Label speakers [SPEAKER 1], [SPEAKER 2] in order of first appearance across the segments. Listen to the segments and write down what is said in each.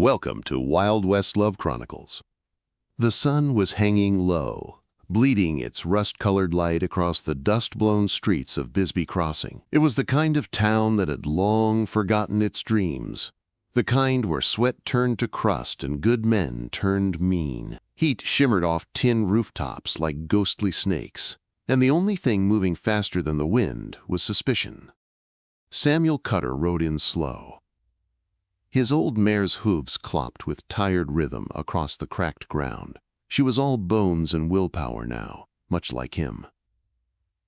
[SPEAKER 1] Welcome to Wild West Love Chronicles. The sun was hanging low, bleeding its rust-colored light across the dust-blown streets of Bisby Crossing. It was the kind of town that had long forgotten its dreams, the kind where sweat turned to crust and good men turned mean. Heat shimmered off tin rooftops like ghostly snakes, and the only thing moving faster than the wind was suspicion. Samuel Cutter rode in slow. His old mare's hooves clopped with tired rhythm across the cracked ground. She was all bones and willpower now, much like him.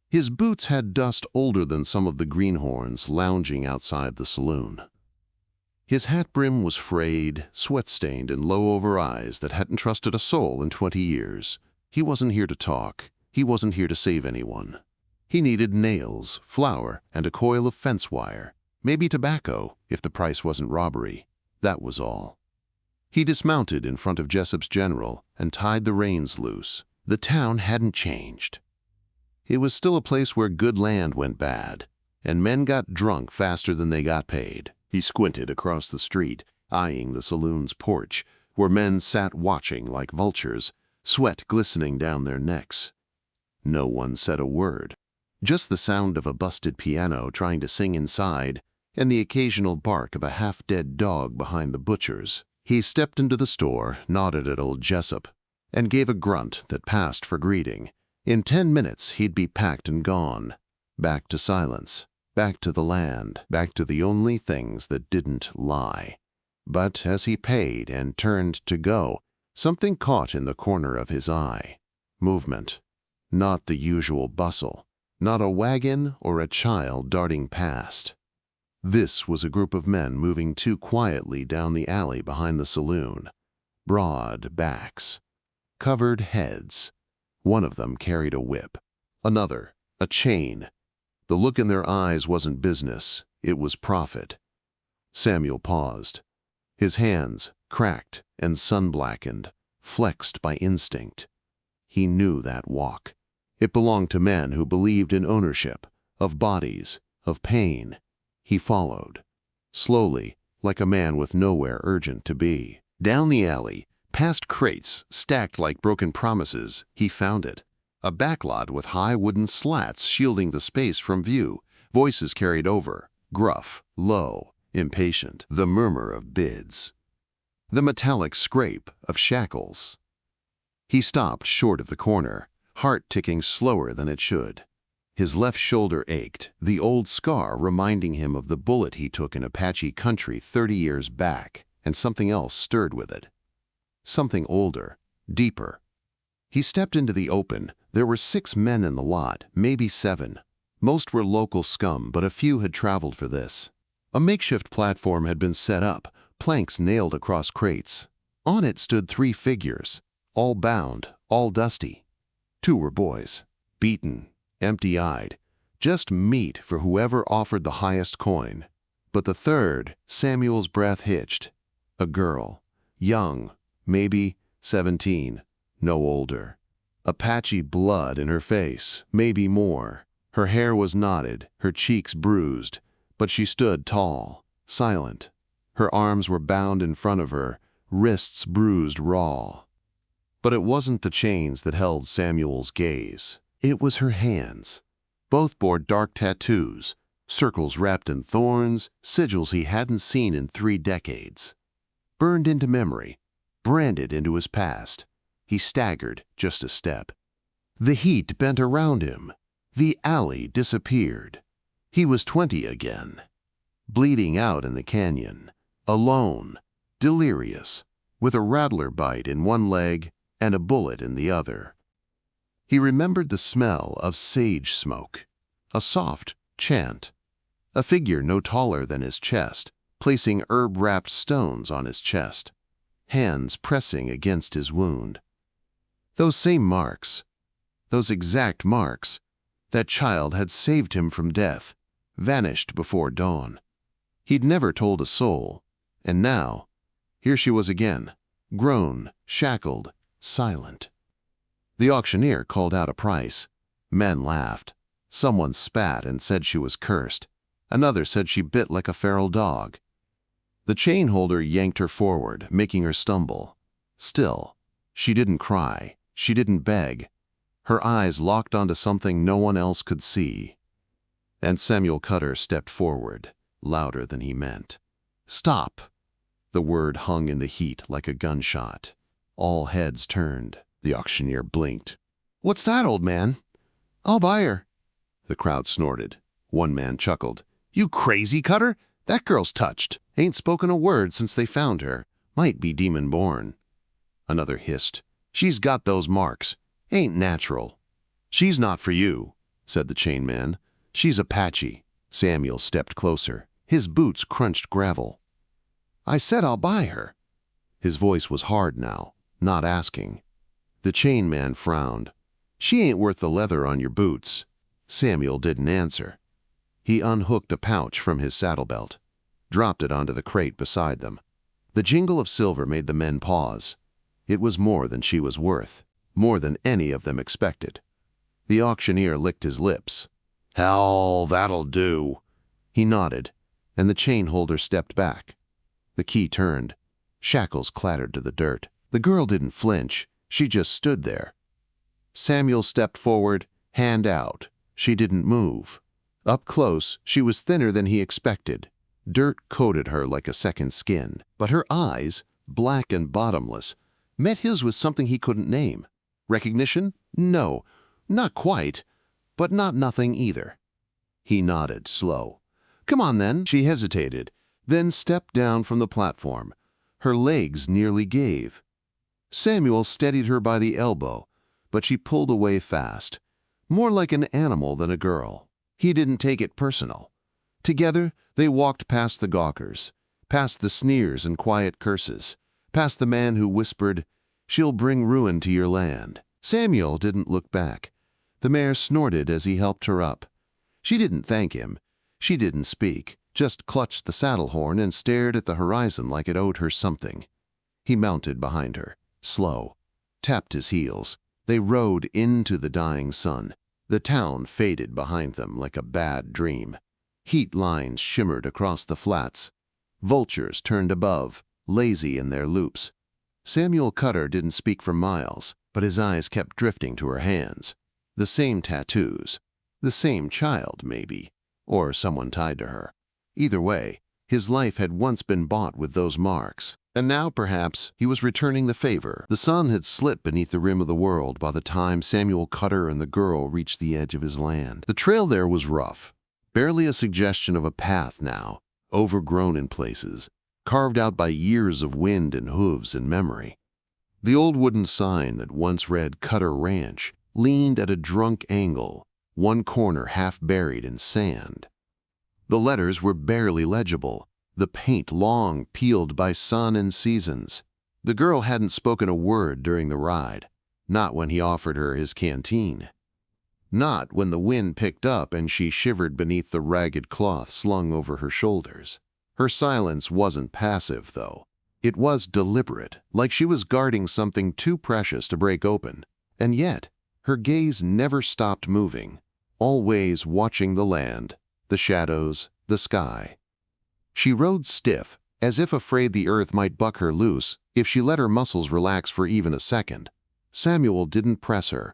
[SPEAKER 1] His boots had dust older than some of the greenhorns lounging outside the saloon. His hat brim was frayed, sweat-stained, and low over eyes that hadn't trusted a soul in 20 years. He wasn't here to talk. He wasn't here to save anyone. He needed nails, flour, and a coil of fence wire. Maybe tobacco, if the price wasn't robbery. That was all. He dismounted in front of Jessup's General and tied the reins loose. The town hadn't changed. It was still a place where good land went bad, and men got drunk faster than they got paid. He squinted across the street, eyeing the saloon's porch, where men sat watching like vultures, sweat glistening down their necks. No one said a word. Just the sound of a busted piano trying to sing inside, and the occasional bark of a half-dead dog behind the butcher's. He stepped into the store, nodded at old Jessup, and gave a grunt that passed for greeting. In 10 minutes he'd be packed and gone. Back to silence, back to the land, back to the only things that didn't lie. But as he paid and turned to go, something caught in the corner of his eye. Movement. Not the usual bustle. Not a wagon or a child darting past. This was a group of men moving too quietly down the alley behind the saloon. Broad backs. Covered heads. One of them carried a whip. Another, a chain. The look in their eyes wasn't business, it was profit. Samuel paused. His hands, cracked and sun-blackened, flexed by instinct. He knew that walk. It belonged to men who believed in ownership, of bodies, of pain. He followed, slowly, like a man with nowhere urgent to be. Down the alley, past crates stacked like broken promises, he found it. A backlot with high wooden slats shielding the space from view. Voices carried over, gruff, low, impatient. The murmur of bids. The metallic scrape of shackles. He stopped short of the corner, heart ticking slower than it should. His left shoulder ached, the old scar reminding him of the bullet he took in Apache country 30 years back, and something else stirred with it. Something older, deeper. He stepped into the open. There were 6 men in the lot, maybe 7. Most were local scum, but a few had traveled for this. A makeshift platform had been set up, planks nailed across crates. On it stood 3 figures, all bound, all dusty. 2 were boys, beaten, empty-eyed, just meat for whoever offered the highest coin. But the third, Samuel's breath hitched. A girl, young, maybe 17, no older. Apache blood in her face, maybe more. Her hair was knotted, her cheeks bruised, but she stood tall, silent. Her arms were bound in front of her, wrists bruised raw. But it wasn't the chains that held Samuel's gaze. It was her hands. Both bore dark tattoos, circles wrapped in thorns, sigils he hadn't seen in 3 decades. Burned into memory, branded into his past. He staggered just a step. The heat bent around him. The alley disappeared. He was 20 again. Bleeding out in the canyon. Alone. Delirious. With a rattler bite in one leg and a bullet in the other. He remembered the smell of sage smoke, a soft chant, a figure no taller than his chest, placing herb-wrapped stones on his chest, hands pressing against his wound. Those same marks, those exact marks, that child had saved him from death, vanished before dawn. He'd never told a soul, and now, here she was again, grown, shackled, silent. The auctioneer called out a price. Men laughed. Someone spat and said she was cursed. Another said she bit like a feral dog. The chain holder yanked her forward, making her stumble. Still, she didn't cry. She didn't beg. Her eyes locked onto something no one else could see. And Samuel Cutter stepped forward, louder than he meant. "Stop!" The word hung in the heat like a gunshot. All heads turned. The auctioneer blinked. "What's that, old man?" "I'll buy her." The crowd snorted. One man chuckled. "You crazy, Cutter? That girl's touched. Ain't spoken a word since they found her. Might be demon-born." Another hissed. "She's got those marks. Ain't natural." "She's not for you," said the chain man. "She's Apache." Samuel stepped closer. His boots crunched gravel. "I said I'll buy her." His voice was hard now, not asking. The chain man frowned. "She ain't worth the leather on your boots." Samuel didn't answer. He unhooked a pouch from his saddle belt, dropped it onto the crate beside them. The jingle of silver made the men pause. It was more than she was worth, more than any of them expected. The auctioneer licked his lips. "Hell, that'll do." He nodded, and the chain holder stepped back. The key turned. Shackles clattered to the dirt. The girl didn't flinch. She just stood there. Samuel stepped forward, hand out. She didn't move. Up close, she was thinner than he expected. Dirt coated her like a second skin. But her eyes, black and bottomless, met his with something he couldn't name. Recognition? No, not quite, but not nothing either. He nodded, slow. "Come on, then." She hesitated, then stepped down from the platform. Her legs nearly gave. Samuel steadied her by the elbow, but she pulled away fast, more like an animal than a girl. He didn't take it personal. Together, they walked past the gawkers, past the sneers and quiet curses, past the man who whispered, "She'll bring ruin to your land." Samuel didn't look back. The mare snorted as he helped her up. She didn't thank him. She didn't speak, just clutched the saddle horn and stared at the horizon like it owed her something. He mounted behind her, slow, tapped his heels. They rode into the dying sun. The town faded behind them like a bad dream. Heat lines shimmered across the flats. Vultures turned above, lazy in their loops. Samuel Cutter didn't speak for miles, but his eyes kept drifting to her hands. The same tattoos. The same child, maybe. Or someone tied to her. Either way, his life had once been bought with those marks. And now, perhaps, he was returning the favor. The sun had slipped beneath the rim of the world by the time Samuel Cutter and the girl reached the edge of his land. The trail there was rough. Barely a suggestion of a path now, overgrown in places, carved out by years of wind and hooves and memory. The old wooden sign that once read Cutter Ranch leaned at a drunk angle, one corner half buried in sand. The letters were barely legible, the paint long peeled by sun and seasons. The girl hadn't spoken a word during the ride, not when he offered her his canteen. Not when the wind picked up and she shivered beneath the ragged cloth slung over her shoulders. Her silence wasn't passive, though. It was deliberate, like she was guarding something too precious to break open. And yet, her gaze never stopped moving, always watching the land, the shadows, the sky. She rode stiff, as if afraid the earth might buck her loose if she let her muscles relax for even a second. Samuel didn't press her.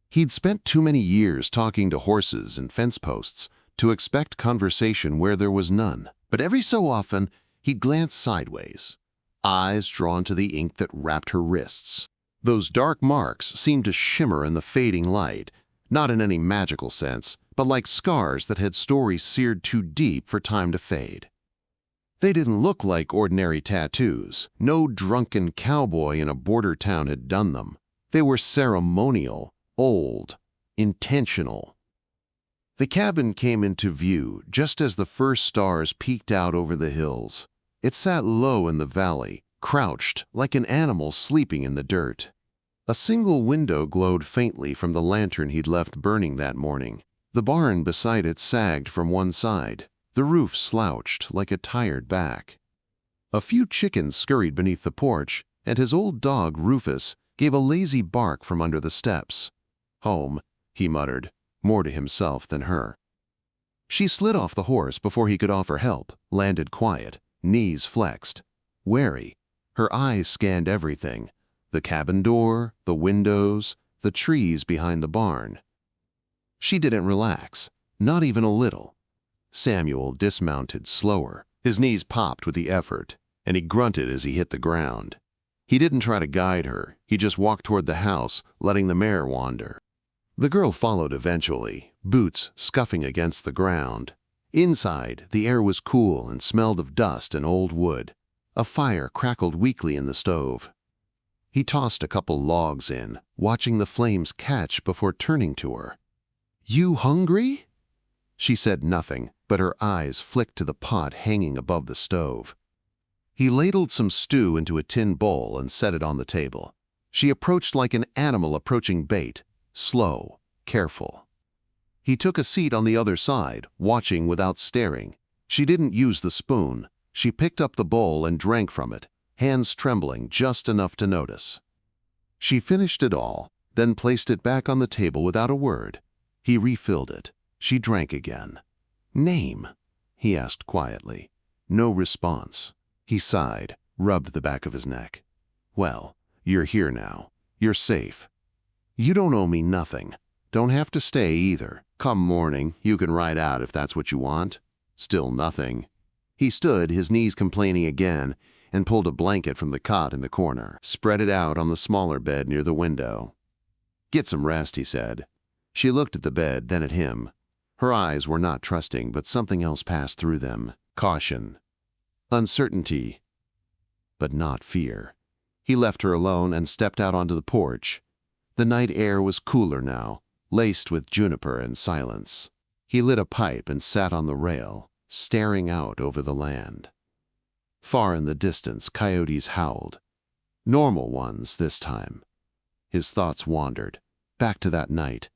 [SPEAKER 1] He'd spent too many years talking to horses and fence posts to expect conversation where there was none. But every so often, he'd glance sideways, eyes drawn to the ink that wrapped her wrists. Those dark marks seemed to shimmer in the fading light, not in any magical sense, but like scars that had stories seared too deep for time to fade. They didn't look like ordinary tattoos. No drunken cowboy in a border town had done them. They were ceremonial, old, intentional. The cabin came into view just as the first stars peeked out over the hills. It sat low in the valley, crouched like an animal sleeping in the dirt. A single window glowed faintly from the lantern he'd left burning that morning. The barn beside it sagged from one side. The roof slouched like a tired back. A few chickens scurried beneath the porch, and his old dog, Rufus, gave a lazy bark from under the steps. "Home," he muttered, more to himself than her. She slid off the horse before he could offer help, landed quiet. knees flexed. Wary, her eyes scanned everything: the cabin door, the windows, the trees behind the barn. She didn't relax, not even a little. Samuel dismounted slower. His knees popped with the effort, and he grunted as he hit the ground. He didn't try to guide her, he just walked toward the house, letting the mare wander. The girl followed eventually, boots scuffing against the ground. Inside, the air was cool and smelled of dust and old wood. A fire crackled weakly in the stove. He tossed a couple logs in, watching the flames catch before turning to her. "You hungry?" She said nothing, but her eyes flicked to the pot hanging above the stove. He ladled some stew into a tin bowl and set it on the table. She approached like an animal approaching bait, slow, careful. He took a seat on the other side, watching without staring. She didn't use the spoon. She picked up the bowl and drank from it, hands trembling just enough to notice. She finished it all, then placed it back on the table without a word. He refilled it. She drank again. "Name?" he asked quietly. No response. He sighed, rubbed the back of his neck. "Well, you're here now. You're safe. You don't owe me nothing. Don't have to stay either. Come morning, you can ride out if that's what you want." Still nothing. He stood, his knees complaining again, and pulled a blanket from the cot in the corner, spread it out on the smaller bed near the window. "Get some rest," he said. She looked at the bed, then at him. Her eyes were not trusting, but something else passed through them. Caution. Uncertainty. But not fear. He left her alone and stepped out onto the porch. The night air was cooler now, laced with juniper and silence. He lit a pipe and sat on the rail, staring out over the land. Far in the distance, coyotes howled. Normal ones this time. His thoughts wandered. Back to that night.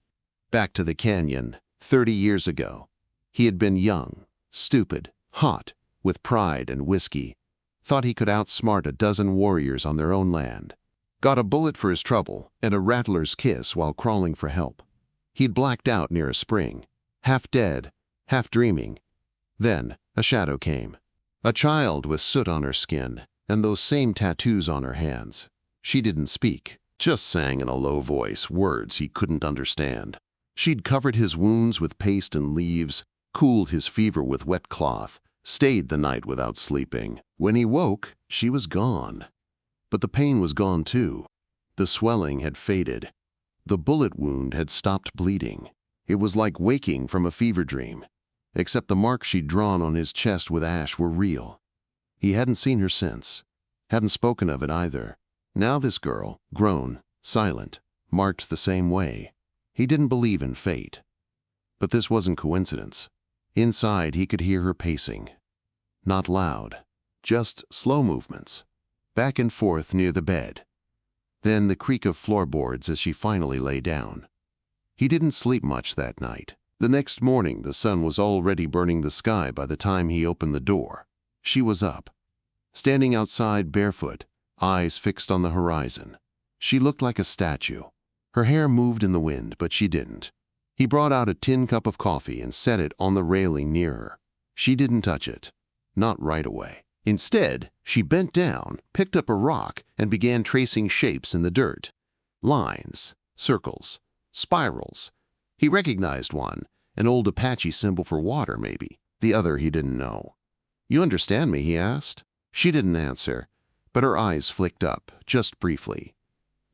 [SPEAKER 1] Back to the canyon, 30 years ago. He had been young, stupid, hot, with pride and whiskey. Thought he could outsmart a dozen warriors on their own land. Got a bullet for his trouble and a rattler's kiss while crawling for help. He'd blacked out near a spring, half dead, half dreaming. Then a shadow came. A child with soot on her skin and those same tattoos on her hands. She didn't speak, just sang in a low voice words he couldn't understand. She'd covered his wounds with paste and leaves, cooled his fever with wet cloth, stayed the night without sleeping. When he woke, she was gone. But the pain was gone too. The swelling had faded. The bullet wound had stopped bleeding. It was like waking from a fever dream, except the marks she'd drawn on his chest with ash were real. He hadn't seen her since, hadn't spoken of it either. Now this girl, grown, silent, marked the same way. He didn't believe in fate. But this wasn't coincidence. Inside, he could hear her pacing. Not loud, just slow movements, back and forth near the bed. Then the creak of floorboards as she finally lay down. He didn't sleep much that night. The next morning, the sun was already burning the sky by the time he opened the door. She was up, standing outside barefoot, eyes fixed on the horizon. She looked like a statue. Her hair moved in the wind, but she didn't. He brought out a tin cup of coffee and set it on the railing near her. She didn't touch it, not right away. Instead, she bent down, picked up a rock, and began tracing shapes in the dirt. Lines, circles, spirals. He recognized one, an old Apache symbol for water, maybe. The other he didn't know. "You understand me?" he asked. She didn't answer, but her eyes flicked up, just briefly.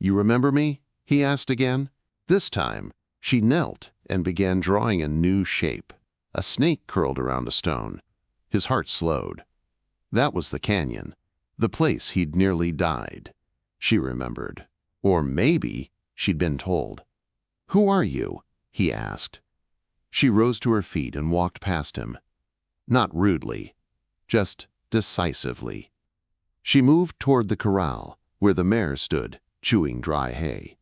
[SPEAKER 1] "You remember me?" he asked again. This time, she knelt and began drawing a new shape. A snake curled around a stone. His heart slowed. That was the canyon, the place he'd nearly died. She remembered. Or maybe she'd been told. "Who are you?" he asked. She rose to her feet and walked past him. Not rudely, just decisively. She moved toward the corral, where the mare stood, chewing dry hay.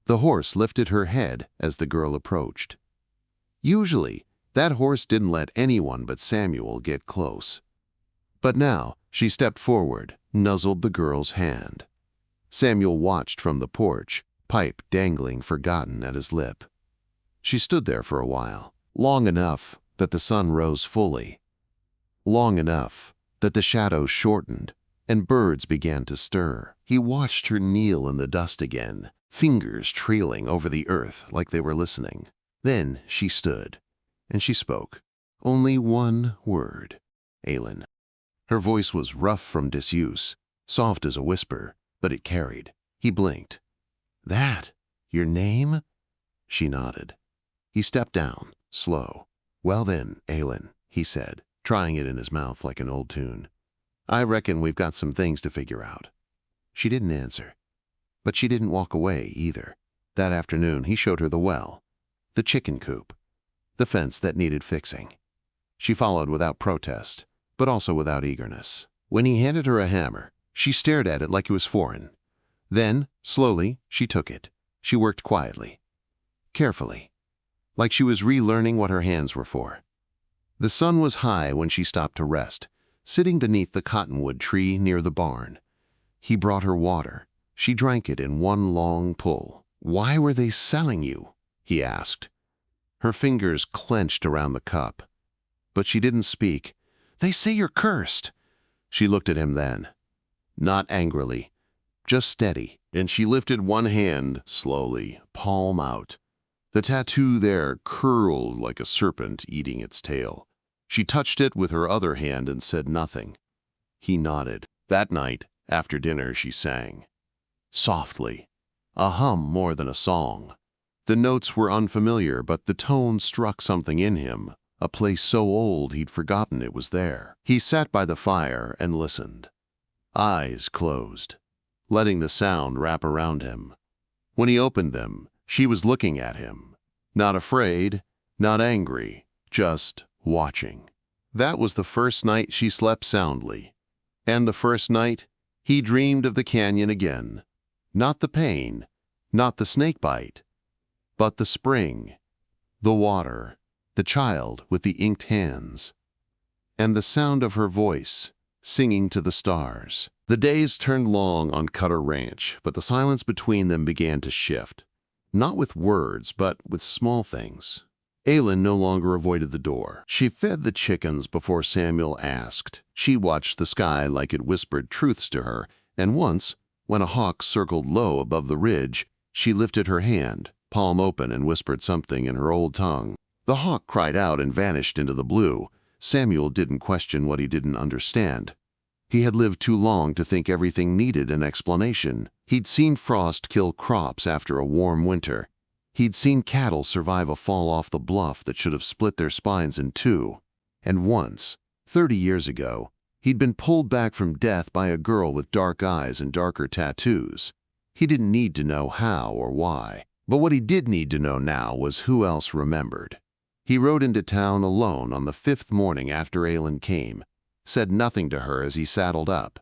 [SPEAKER 1] The horse lifted her head as the girl approached. Usually, that horse didn't let anyone but Samuel get close. But now, she stepped forward, nuzzled the girl's hand. Samuel watched from the porch, pipe dangling forgotten at his lip. She stood there for a while, long enough that the sun rose fully. Long enough that the shadows shortened, and birds began to stir. He watched her kneel in the dust again, fingers trailing over the earth like they were listening. Then she stood, and she spoke. Only one word. Aylin. Her voice was rough from disuse, soft as a whisper, but it carried. He blinked. That? Your name? She nodded. He stepped down, slow. Well then, Aylin, he said, trying it in his mouth like an old tune. I reckon we've got some things to figure out. She didn't answer. But she didn't walk away either. That afternoon he showed her the well, the chicken coop, the fence that needed fixing. She followed without protest, but also without eagerness. When he handed her a hammer, she stared at it like it was foreign. Then, slowly, she took it. She worked quietly, carefully, like she was relearning what her hands were for. The sun was high when she stopped to rest, sitting beneath the cottonwood tree near the barn. He brought her water. She drank it in one long pull. Why were they selling you? He asked. Her fingers clenched around the cup. But she didn't speak. They say you're cursed. She looked at him then. Not angrily, just steady, and she lifted one hand slowly, palm out. The tattoo there curled like a serpent eating its tail. She touched it with her other hand and said nothing. He nodded. That night, after dinner, she sang. Softly, a hum more than a song. The notes were unfamiliar, but the tone struck something in him, a place so old he'd forgotten it was there. He sat by the fire and listened, eyes closed, letting the sound wrap around him. When he opened them, she was looking at him, not afraid, not angry, just watching. That was the first night she slept soundly, and the first night he dreamed of the canyon again. Not the pain, not the snake bite, but the spring, the water, the child with the inked hands, and the sound of her voice singing to the stars. The days turned long on Cutter Ranch, but the silence between them began to shift. Not with words, but with small things. Aylin no longer avoided the door. She fed the chickens before Samuel asked. She watched the sky like it whispered truths to her, and once, when a hawk circled low above the ridge, she lifted her hand, palm open, and whispered something in her old tongue. The hawk cried out and vanished into the blue. Samuel didn't question what he didn't understand. He had lived too long to think everything needed an explanation. He'd seen frost kill crops after a warm winter. He'd seen cattle survive a fall off the bluff that should have split their spines in two. And once, 30 years ago, he'd been pulled back from death by a girl with dark eyes and darker tattoos. He didn't need to know how or why. But what he did need to know now was who else remembered. He rode into town alone on the 5th morning after Aylin came, said nothing to her as he saddled up.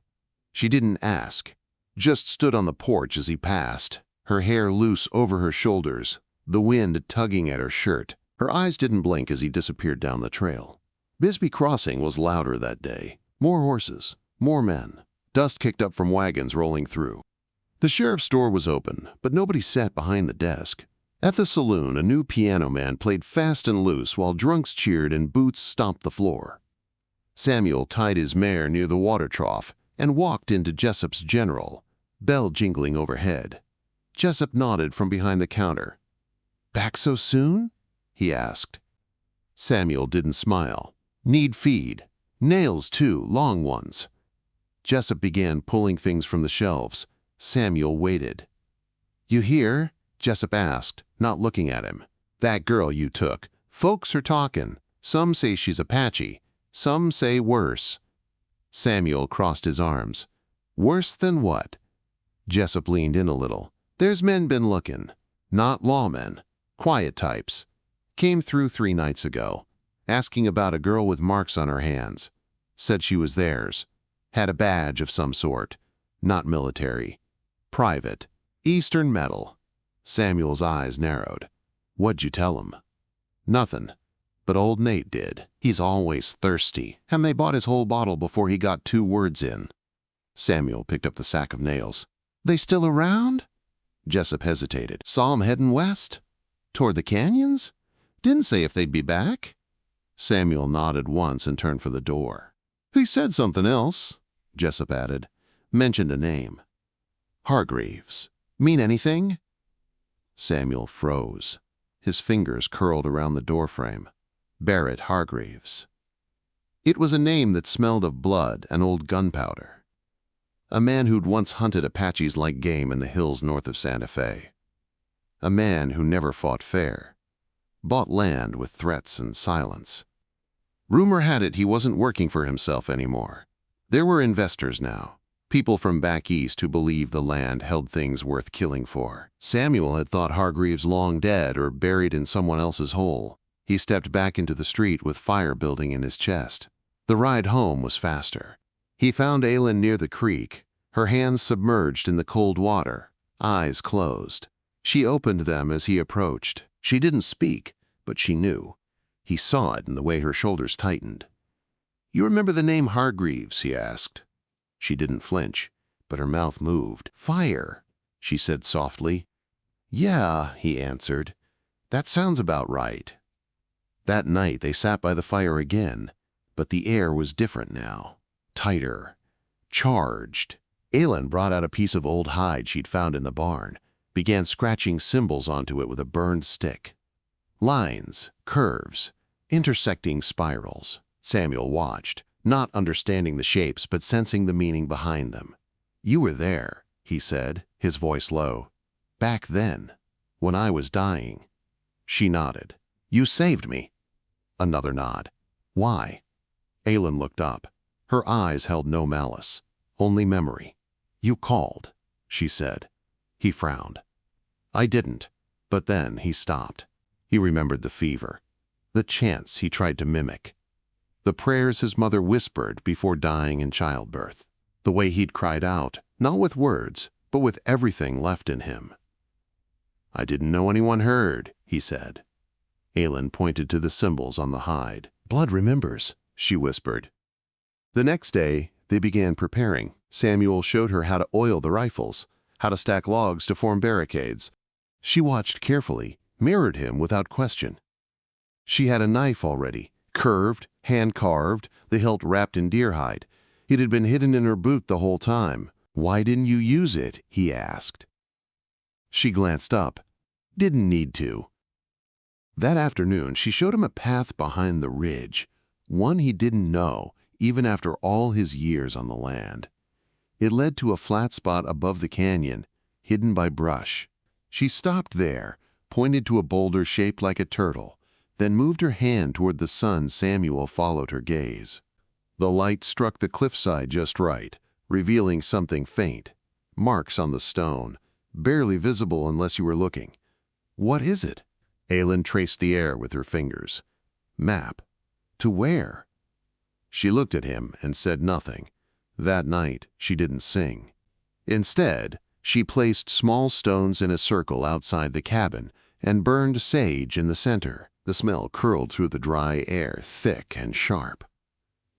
[SPEAKER 1] She didn't ask, just stood on the porch as he passed, her hair loose over her shoulders, the wind tugging at her shirt. Her eyes didn't blink as he disappeared down the trail. Bisby Crossing was louder that day. More horses, more men. Dust kicked up from wagons rolling through. The sheriff's store was open, but nobody sat behind the desk. At the saloon, a new piano man played fast and loose while drunks cheered and boots stomped the floor. Samuel tied his mare near the water trough and walked into Jessup's General, bell jingling overhead. Jessup nodded from behind the counter. "Back so soon?" he asked. Samuel didn't smile. "Need feed. Nails, too, long ones." Jessup began pulling things from the shelves. Samuel waited. "You hear?" Jessup asked, not looking at him. "That girl you took. Folks are talking. Some say she's Apache. Some say worse." Samuel crossed his arms. "Worse than what?" Jessup leaned in a little. "There's men been looking. Not lawmen. Quiet types. Came through 3 nights ago. Asking about a girl with marks on her hands. Said she was theirs. Had a badge of some sort. Not military. Private. Eastern metal." Samuel's eyes narrowed. "What'd you tell him?" "Nothing. But old Nate did. He's always thirsty, and they bought his whole bottle before he got 2 words in." Samuel picked up the sack of nails. "They still around?" Jessup hesitated. "Saw 'em heading west. Toward the canyons? Didn't say if they'd be back." Samuel nodded once and turned for the door. They said something else, Jessup added. Mentioned a name. Hargreeves. Mean anything? Samuel froze. His fingers curled around the doorframe. Barrett Hargreeves. It was a name that smelled of blood and old gunpowder. A man who'd once hunted Apaches like game in the hills north of Santa Fe. A man who never fought fair. Bought land with threats and silence. Rumor had it he wasn't working for himself anymore. There were investors now, people from back east who believed the land held things worth killing for. Samuel had thought Hargreeves long dead or buried in someone else's hole. He stepped back into the street with fire building in his chest. The ride home was faster. He found Aylin near the creek, her hands submerged in the cold water, eyes closed. She opened them as he approached. She didn't speak, but she knew. He saw it in the way her shoulders tightened. "You remember the name Hargreeves?" he asked. She didn't flinch, but her mouth moved. "Fire," she said softly. "Yeah," he answered. "That sounds about right." That night they sat by the fire again, but the air was different now. Tighter. Charged. Aylin brought out a piece of old hide she'd found in the barn, began scratching symbols onto it with a burned stick. Lines, curves, intersecting spirals. Samuel watched, not understanding the shapes but sensing the meaning behind them. "You were there," he said, his voice low. "Back then, when I was dying." She nodded. "You saved me." Another nod. "Why?" Aylin looked up. Her eyes held no malice, only memory. "You called," she said. He frowned. "I didn't." But then he stopped. He remembered the fever, the chants he tried to mimic, the prayers his mother whispered before dying in childbirth, the way he'd cried out, not with words, but with everything left in him. "I didn't know anyone heard," he said. Aylin pointed to the symbols on the hide. "Blood remembers," she whispered. The next day, they began preparing. Samuel showed her how to oil the rifles, how to stack logs to form barricades. She watched carefully, mirrored him without question. She had a knife already, curved, hand-carved, the hilt wrapped in deer hide. It had been hidden in her boot the whole time. "Why didn't you use it?" he asked. She glanced up. "Didn't need to." That afternoon, she showed him a path behind the ridge, one he didn't know, even after all his years on the land. It led to a flat spot above the canyon, hidden by brush. She stopped there, pointed to a boulder shaped like a turtle, then moved her hand toward the sun. Samuel followed her gaze. The light struck the cliffside just right, revealing something faint. Marks on the stone, barely visible unless you were looking. "What is it?" Aylin traced the air with her fingers. "Map. To where?" She looked at him and said nothing. That night, she didn't sing. Instead, she placed small stones in a circle outside the cabin and burned sage in the center. The smell curled through the dry air, thick and sharp.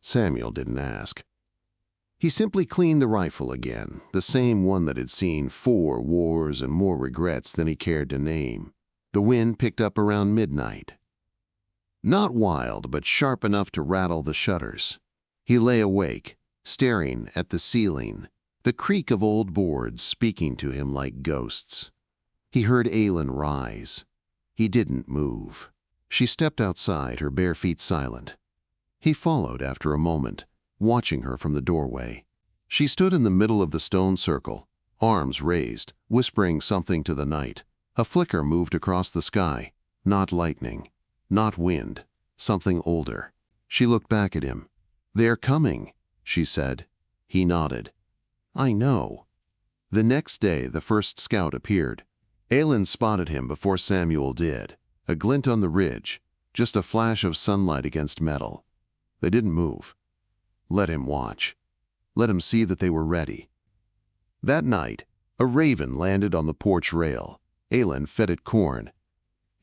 [SPEAKER 1] Samuel didn't ask. He simply cleaned the rifle again, the same one that had seen 4 wars and more regrets than he cared to name. The wind picked up around midnight. Not wild, but sharp enough to rattle the shutters. He lay awake, staring at the ceiling, the creak of old boards speaking to him like ghosts. He heard Aylin rise. He didn't move. She stepped outside, her bare feet silent. He followed after a moment, watching her from the doorway. She stood in the middle of the stone circle, arms raised, whispering something to the night. A flicker moved across the sky, not lightning, not wind, something older. She looked back at him. "They're coming," she said. He nodded. "I know." The next day, the first scout appeared. Aylin spotted him before Samuel did. A glint on the ridge, just a flash of sunlight against metal. They didn't move. Let him watch. Let him see that they were ready. That night, a raven landed on the porch rail. Aylin fed it corn.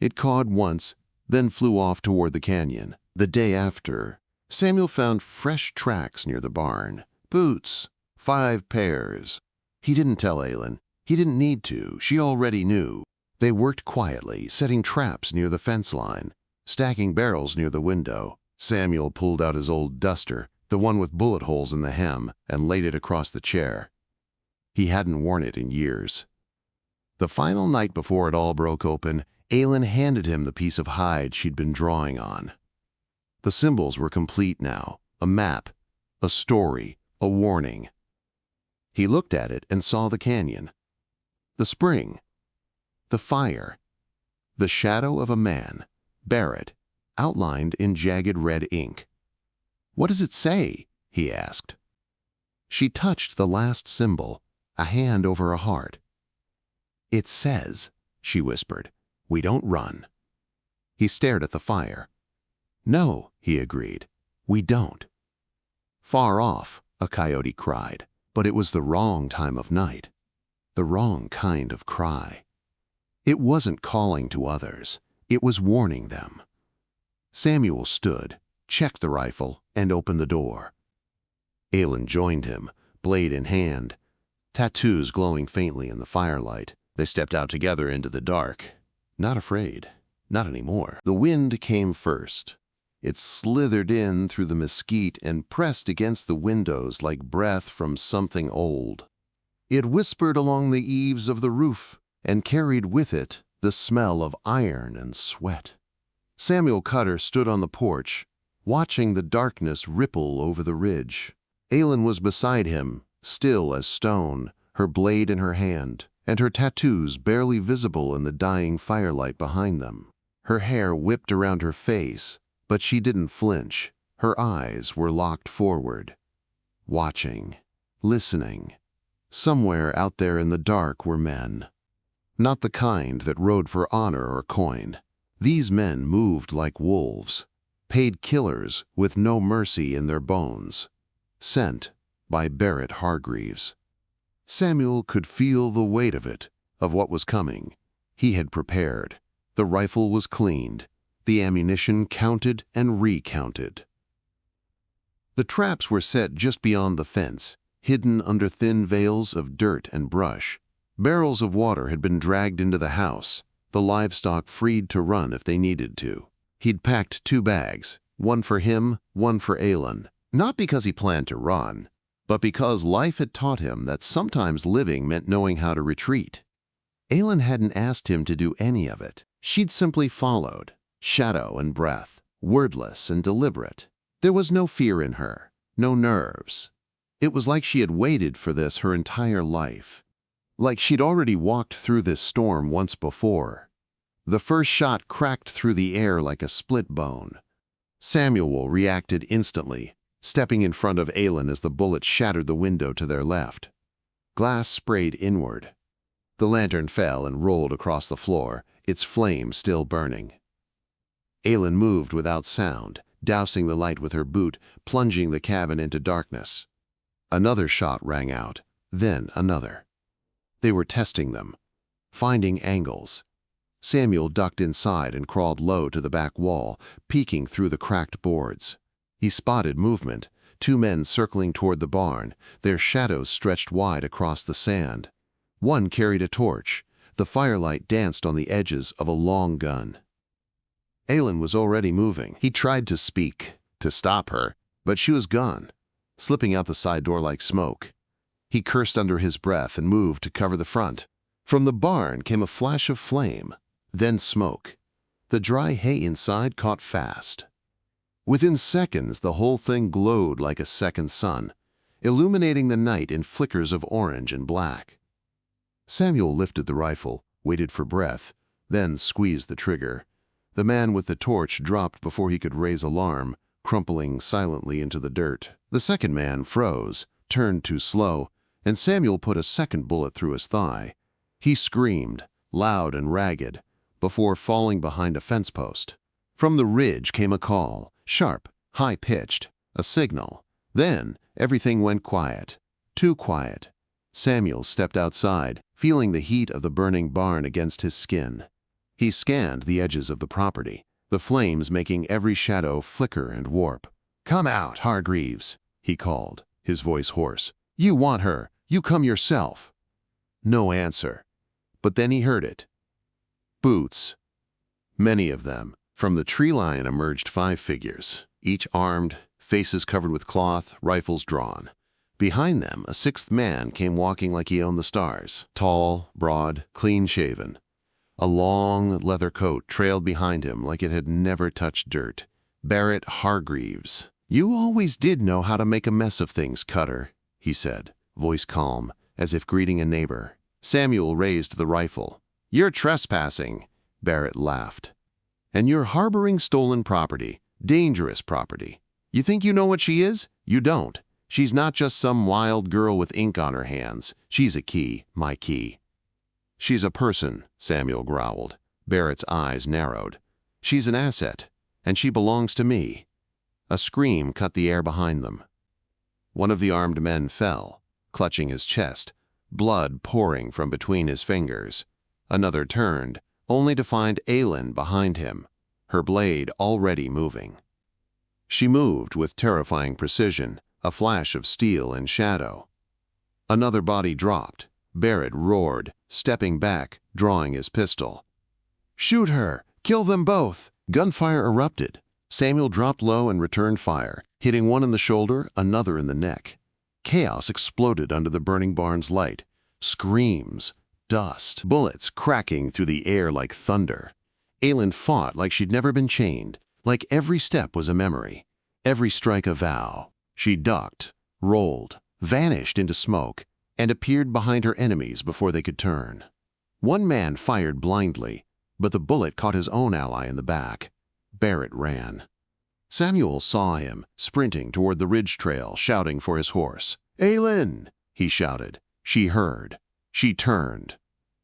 [SPEAKER 1] It cawed once, then flew off toward the canyon. The day after, Samuel found fresh tracks near the barn. Boots, 5 pairs. He didn't tell Aylin. He didn't need to. She already knew. They worked quietly, setting traps near the fence line, stacking barrels near the window. Samuel pulled out his old duster, the one with bullet holes in the hem, and laid it across the chair. He hadn't worn it in years. The final night before it all broke open, Aylin handed him the piece of hide she'd been drawing on. The symbols were complete now, a map, a story, a warning. He looked at it and saw the canyon, the spring, the fire, the shadow of a man, Barrett, outlined in jagged red ink. "What does it say?" he asked. She touched the last symbol, a hand over a heart. "It says," she whispered, "we don't run." He stared at the fire. "No," he agreed, "we don't." Far off, a coyote cried, but it was the wrong time of night, the wrong kind of cry. It wasn't calling to others, it was warning them. Samuel stood, checked the rifle, and opened the door. Aylin joined him, blade in hand, tattoos glowing faintly in the firelight. They stepped out together into the dark, not afraid, not anymore. The wind came first. It slithered in through the mesquite and pressed against the windows like breath from something old. It whispered along the eaves of the roof and carried with it the smell of iron and sweat. Samuel Cutter stood on the porch, watching the darkness ripple over the ridge. Aylin was beside him, still as stone, her blade in her hand, and her tattoos barely visible in the dying firelight behind them. Her hair whipped around her face, but she didn't flinch. Her eyes were locked forward, watching, listening. Somewhere out there in the dark were men. Not the kind that rode for honor or coin. These men moved like wolves, paid killers with no mercy in their bones, sent by Barrett Hargreeves. Samuel could feel the weight of it, of what was coming. He had prepared. The rifle was cleaned, the ammunition counted and recounted. The traps were set just beyond the fence, hidden under thin veils of dirt and brush. Barrels of water had been dragged into the house, the livestock freed to run if they needed to. He'd packed 2 bags, one for him, one for Aylin, not because he planned to run, but because life had taught him that sometimes living meant knowing how to retreat. Aylin hadn't asked him to do any of it. She'd simply followed, shadow and breath, wordless and deliberate. There was no fear in her, no nerves. It was like she had waited for this her entire life. Like she'd already walked through this storm once before. The first shot cracked through the air like a split bone. Samuel reacted instantly, stepping in front of Aylin as the bullet shattered the window to their left. Glass sprayed inward. The lantern fell and rolled across the floor, its flame still burning. Aylin moved without sound, dousing the light with her boot, plunging the cabin into darkness. Another shot rang out, then another. They were testing them, finding angles. Samuel ducked inside and crawled low to the back wall, peeking through the cracked boards. He spotted movement, 2 men circling toward the barn, their shadows stretched wide across the sand. One carried a torch. The firelight danced on the edges of a long gun. Aylin was already moving. He tried to speak, to stop her, but she was gone, slipping out the side door like smoke. He cursed under his breath and moved to cover the front. From the barn came a flash of flame, then smoke. The dry hay inside caught fast. Within seconds, the whole thing glowed like a second sun, illuminating the night in flickers of orange and black. Samuel lifted the rifle, waited for breath, then squeezed the trigger. The man with the torch dropped before he could raise alarm, crumpling silently into the dirt. The second man froze, turned too slow, and Samuel put a second bullet through his thigh. He screamed, loud and ragged, before falling behind a fence post. From the ridge came a call, sharp, high-pitched, a signal. Then everything went quiet, too quiet. Samuel stepped outside, feeling the heat of the burning barn against his skin. He scanned the edges of the property, the flames making every shadow flicker and warp. "Come out, Hargreeves," he called, his voice hoarse. "You want her. You come yourself." No answer. But then he heard it. Boots. Many of them. From the tree line emerged 5 figures, each armed, faces covered with cloth, rifles drawn. Behind them, a sixth man came walking like he owned the stars. Tall, broad, clean-shaven. A long leather coat trailed behind him like it had never touched dirt. Barrett Hargreeves. "You always did know how to make a mess of things, Cutter," he said, voice calm, as if greeting a neighbor. Samuel raised the rifle. "You're trespassing," Barrett laughed. "And you're harboring stolen property, dangerous property. You think you know what she is? You don't. She's not just some wild girl with ink on her hands. She's a key, my key." "She's a person," Samuel growled. Barrett's eyes narrowed. "She's an asset, and she belongs to me." A scream cut the air behind them. One of the armed men fell, clutching his chest, blood pouring from between his fingers. Another turned, only to find Aylin behind him, her blade already moving. She moved with terrifying precision, a flash of steel and shadow. Another body dropped. Barrett roared, stepping back, drawing his pistol. "Shoot her! Kill them both!" Gunfire erupted. Samuel dropped low and returned fire, hitting one in the shoulder, another in the neck. Chaos exploded under the burning barn's light. Screams, dust, bullets cracking through the air like thunder. Aylin fought like she'd never been chained, like every step was a memory, every strike a vow. She ducked, rolled, vanished into smoke, and appeared behind her enemies before they could turn. One man fired blindly, but the bullet caught his own ally in the back. Barrett ran. Samuel saw him, sprinting toward the ridge trail, shouting for his horse. "Aylin!" he shouted. She heard. She turned.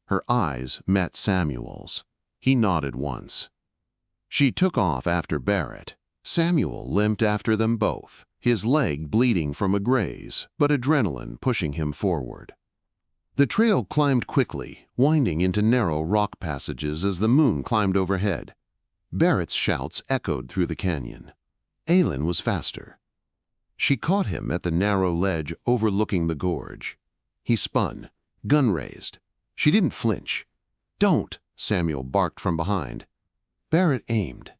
[SPEAKER 1] Her eyes met Samuel's. He nodded once. She took off after Barrett. Samuel limped after them both, his leg bleeding from a graze, but adrenaline pushing him forward. The trail climbed quickly, winding into narrow rock passages as the moon climbed overhead. Barrett's shouts echoed through the canyon. Aylin was faster. She caught him at the narrow ledge overlooking the gorge. He spun, gun raised. She didn't flinch. "Don't!" Samuel barked from behind. Barrett aimed.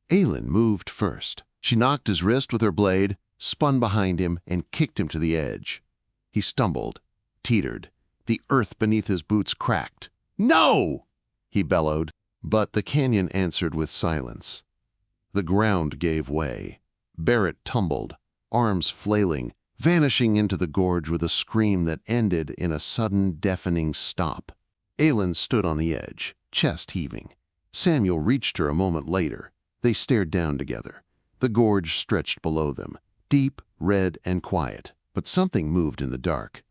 [SPEAKER 1] Aylin moved first. She knocked his wrist with her blade, spun behind him, and kicked him to the edge. He stumbled, teetered. The earth beneath his boots cracked. "No!" he bellowed, but the canyon answered with silence. The ground gave way. Barrett tumbled, arms flailing, vanishing into the gorge with a scream that ended in a sudden, deafening stop. Aylin stood on the edge, chest heaving. Samuel reached her a moment later. They stared down together. The gorge stretched below them, deep, red, and quiet, but something moved in the dark.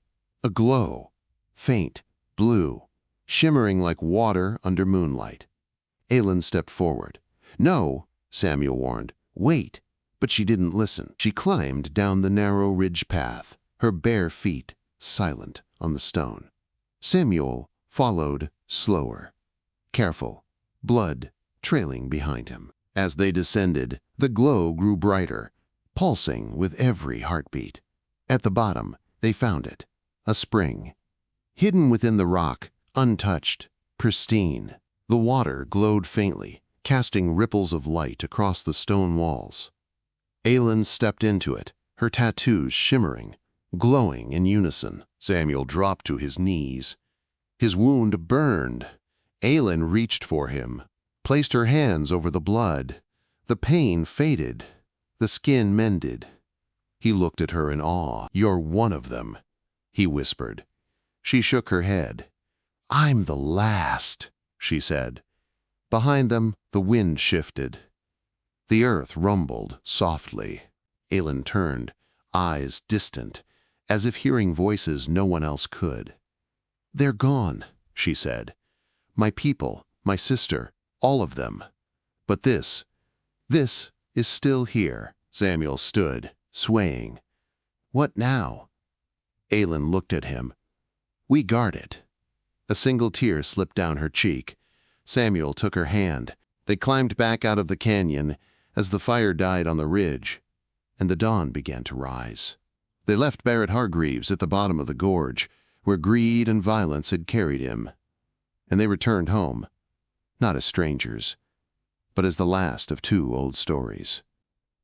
[SPEAKER 1] A glow, faint, blue, shimmering like water under moonlight. Aylin stepped forward. "No," Samuel warned. "Wait." But she didn't listen. She climbed down the narrow ridge path, her bare feet silent on the stone. Samuel followed slower, careful, blood trailing behind him. As they descended, the glow grew brighter, pulsing with every heartbeat. At the bottom, they found it, a spring. Hidden within the rock, untouched, pristine, the water glowed faintly, casting ripples of light across the stone walls. Aylin stepped into it, her tattoos shimmering, glowing in unison. Samuel dropped to his knees. His wound burned. Aylin reached for him, placed her hands over the blood. The pain faded. The skin mended. He looked at her in awe. "You're one of them," he whispered. She shook her head. "I'm the last," she said. Behind them, the wind shifted. The earth rumbled softly. Aylin turned, eyes distant, as if hearing voices no one else could. "They're gone," she said. "My people, my sister, all of them. But this is still here." Samuel stood, swaying. "What now?" Aylin looked at him. "We guard it." A single tear slipped down her cheek. Samuel took her hand. They climbed back out of the canyon as the fire died on the ridge, and the dawn began to rise. They left Barrett Hargreeves at the bottom of the gorge, where greed and violence had carried him, and they returned home, not as strangers, but as the last of two old stories.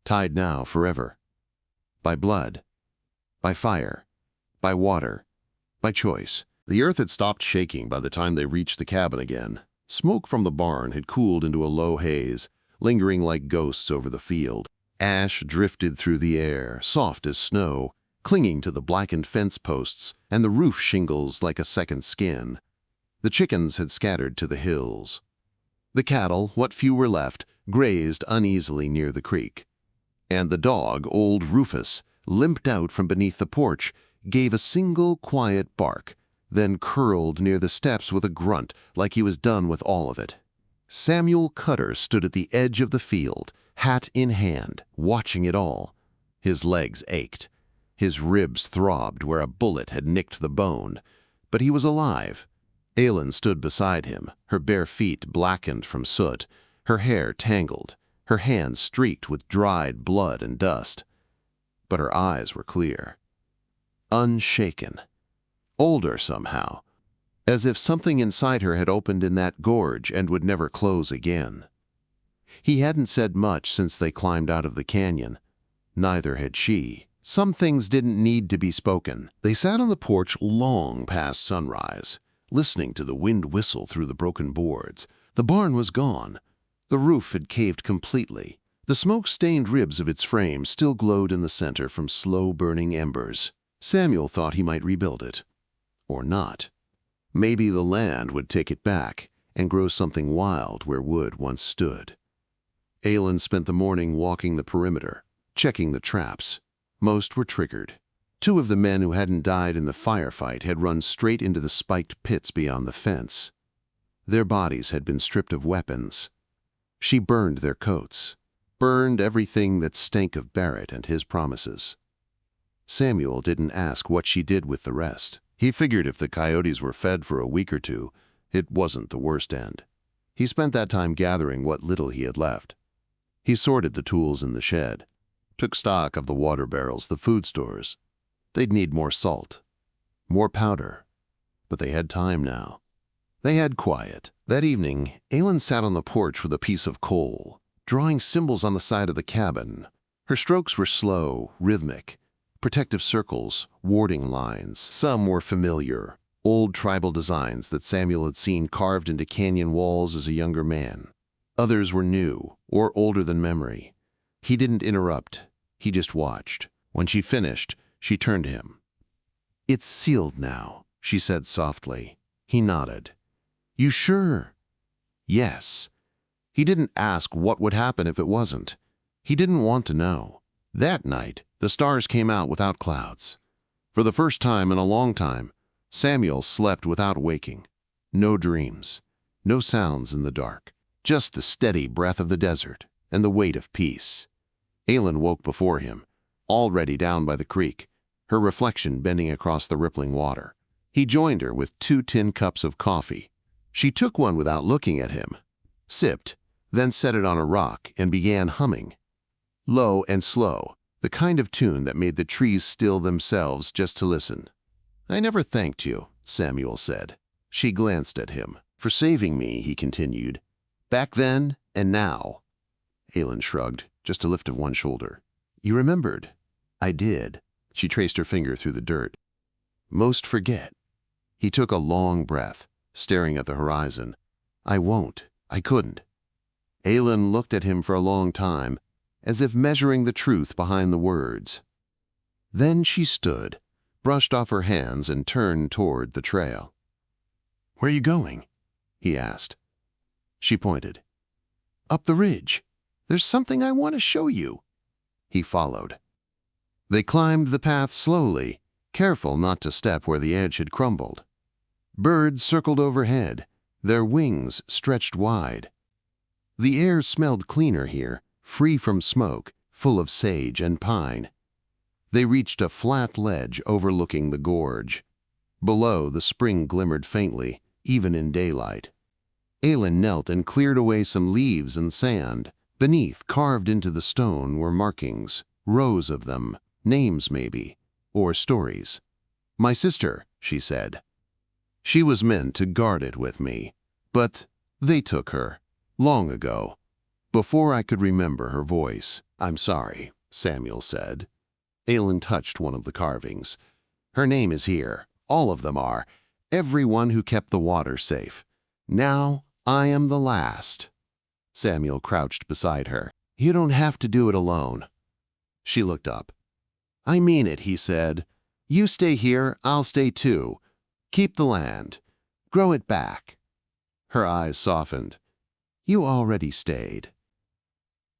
[SPEAKER 1] tied now forever. By blood, by fire, by water, by choice. The earth had stopped shaking by the time they reached the cabin again. Smoke from the barn had cooled into a low haze, lingering like ghosts over the field. Ash drifted through the air, soft as snow, clinging to the blackened fence posts and the roof shingles like a second skin. The chickens had scattered to the hills. The cattle, what few were left, grazed uneasily near the creek. And the dog, old Rufus, limped out from beneath the porch, gave a single quiet bark, then curled near the steps with a grunt like he was done with all of it. Samuel Cutter stood at the edge of the field, hat in hand, watching it all. His legs ached. His ribs throbbed where a bullet had nicked the bone. But he was alive. Aylin stood beside him, her bare feet blackened from soot, her hair tangled, her hands streaked with dried blood and dust. But her eyes were clear. Unshaken. Older somehow, as if something inside her had opened in that gorge and would never close again. He hadn't said much since they climbed out of the canyon. Neither had she. Some things didn't need to be spoken. They sat on the porch long past sunrise, listening to the wind whistle through the broken boards. The barn was gone. The roof had caved completely. The smoke-stained ribs of its frame still glowed in the center from slow-burning embers. Samuel thought he might rebuild it. Or not. Maybe the land would take it back and grow something wild where wood once stood. Aylin spent the morning walking the perimeter, checking the traps. Most were triggered. 2 of the men who hadn't died in the firefight had run straight into the spiked pits beyond the fence. Their bodies had been stripped of weapons. She burned their coats, burned everything that stank of Barrett and his promises. Samuel didn't ask what she did with the rest. He figured if the coyotes were fed for a week or 2, it wasn't the worst end. He spent that time gathering what little he had left. He sorted the tools in the shed, took stock of the water barrels, the food stores. They'd need more salt, more powder, but they had time now. They had quiet. That evening, Aylin sat on the porch with a piece of coal, drawing symbols on the side of the cabin. Her strokes were slow, rhythmic, protective circles, warding lines. Some were familiar, old tribal designs that Samuel had seen carved into canyon walls as a younger man. Others were new, or older than memory. He didn't interrupt. He just watched. When she finished, she turned to him. "It's sealed now," she said softly. He nodded. "You sure?" "Yes." He didn't ask what would happen if it wasn't. He didn't want to know. That night, the stars came out without clouds. For the first time in a long time, Samuel slept without waking. No dreams, no sounds in the dark, just the steady breath of the desert and the weight of peace. Aylin woke before him, already down by the creek, her reflection bending across the rippling water. He joined her with 2 tin cups of coffee. She took one without looking at him, sipped, then set it on a rock and began humming. Low and slow, the kind of tune that made the trees still themselves just to listen. "I never thanked you," Samuel said. She glanced at him. "For saving me," he continued. "Back then and now." Aylin shrugged, just a lift of one shoulder. "You remembered." "I did." She traced her finger through the dirt. "Most forget." He took a long breath, staring at the horizon. "I won't. I couldn't." Aylin looked at him for a long time, as if measuring the truth behind the words. Then she stood, brushed off her hands, and turned toward the trail. "Where are you going?" he asked. She pointed. "Up the ridge. There's something I want to show you." He followed. They climbed the path slowly, careful not to step where the edge had crumbled. Birds circled overhead, their wings stretched wide. The air smelled cleaner here, free from smoke, full of sage and pine. They reached a flat ledge overlooking the gorge. Below, the spring glimmered faintly, even in daylight. Aylin knelt and cleared away some leaves and sand. Beneath, carved into the stone, were markings, rows of them, names maybe, or stories. "My sister," she said. "She was meant to guard it with me, but they took her, long ago, Before I could remember her voice, "I'm sorry," Samuel said. Aelin touched one of the carvings. "Her name is here. All of them are. Everyone who kept the water safe. Now I am the last." Samuel crouched beside her. "You don't have to do it alone." She looked up. "I mean it," he said. "You stay here, I'll stay too. Keep the land. Grow it back." Her eyes softened. "You already stayed."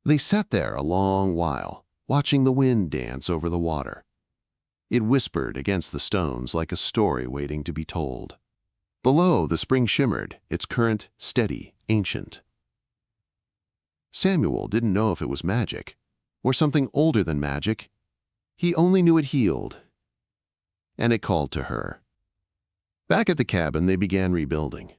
[SPEAKER 1] They sat there a long while, watching the wind dance over the water. It whispered against the stones like a story waiting to be told. Below, the spring shimmered, its current steady, ancient. Samuel didn't know if it was magic, or something older than magic. He only knew it healed, and it called to her. Back at the cabin, they began rebuilding.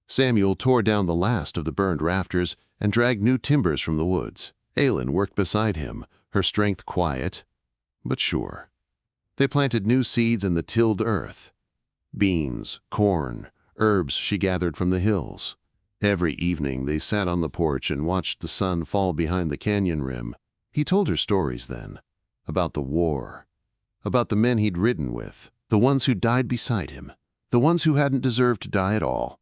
[SPEAKER 1] Samuel tore down the last of the burned rafters and dragged new timbers from the woods. Aelin worked beside him, her strength quiet, but sure. They planted new seeds in the tilled earth. Beans, corn, herbs she gathered from the hills. Every evening they sat on the porch and watched the sun fall behind the canyon rim. He told her stories then, about the war, about the men he'd ridden with, the ones who died beside him, the ones who hadn't deserved to die at all.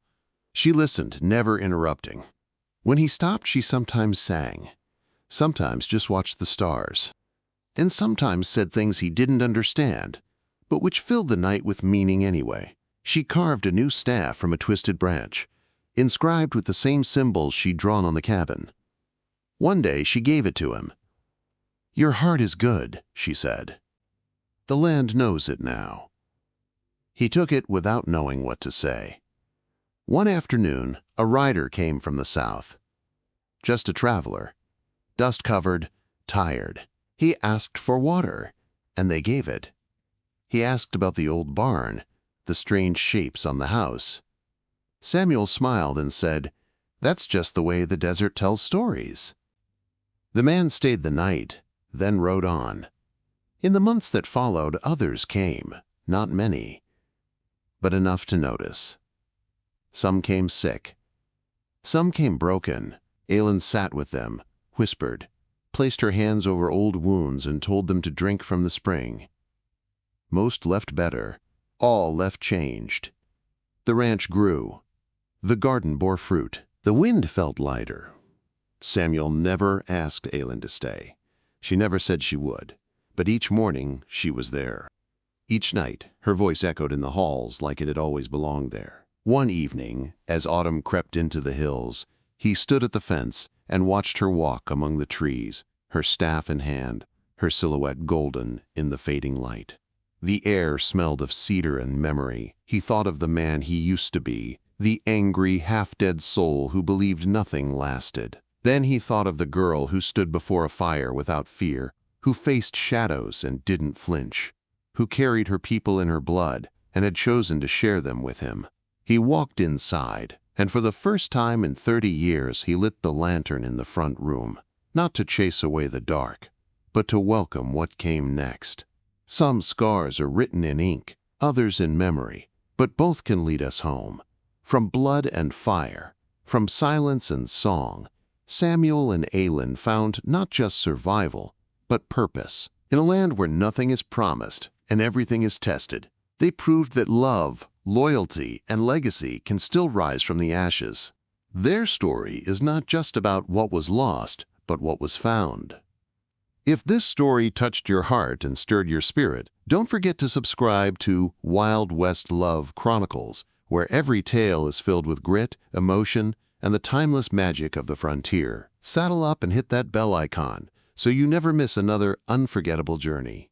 [SPEAKER 1] She listened, never interrupting. When he stopped, she sometimes sang, sometimes just watched the stars, and sometimes said things he didn't understand, but which filled the night with meaning anyway. She carved a new staff from a twisted branch, inscribed with the same symbols she'd drawn on the cabin. One day she gave it to him. "Your heart is good," she said. "The land knows it now." He took it without knowing what to say. One afternoon, a rider came from the south. Just a traveler, dust-covered, tired. He asked for water, and they gave it. He asked about the old barn, the strange shapes on the house. Samuel smiled and said, "That's just the way the desert tells stories." The man stayed the night, then rode on. In the months that followed, others came, not many, but enough to notice. Some came sick. Some came broken. Aelin sat with them, whispered, placed her hands over old wounds and told them to drink from the spring. Most left better. All left changed. The ranch grew. The garden bore fruit. The wind felt lighter. Samuel never asked Aelin to stay. She never said she would, but each morning she was there. Each night, her voice echoed in the halls like it had always belonged there. One evening, as autumn crept into the hills, he stood at the fence and watched her walk among the trees, her staff in hand, her silhouette golden in the fading light. The air smelled of cedar and memory. He thought of the man he used to be, the angry, half-dead soul who believed nothing lasted. Then he thought of the girl who stood before a fire without fear, who faced shadows and didn't flinch, who carried her people in her blood and had chosen to share them with him. He walked inside, and for the first time in 30 years he lit the lantern in the front room, not to chase away the dark, but to welcome what came next. Some scars are written in ink, others in memory, but both can lead us home. From blood and fire, from silence and song, Samuel and Aelin found not just survival, but purpose. In a land where nothing is promised and everything is tested, they proved that love, loyalty, and legacy can still rise from the ashes. Their story is not just about what was lost, but what was found. If this story touched your heart and stirred your spirit, don't forget to subscribe to Wild West Love Chronicles, where every tale is filled with grit, emotion, and the timeless magic of the frontier. Saddle up and hit that bell icon so you never miss another unforgettable journey.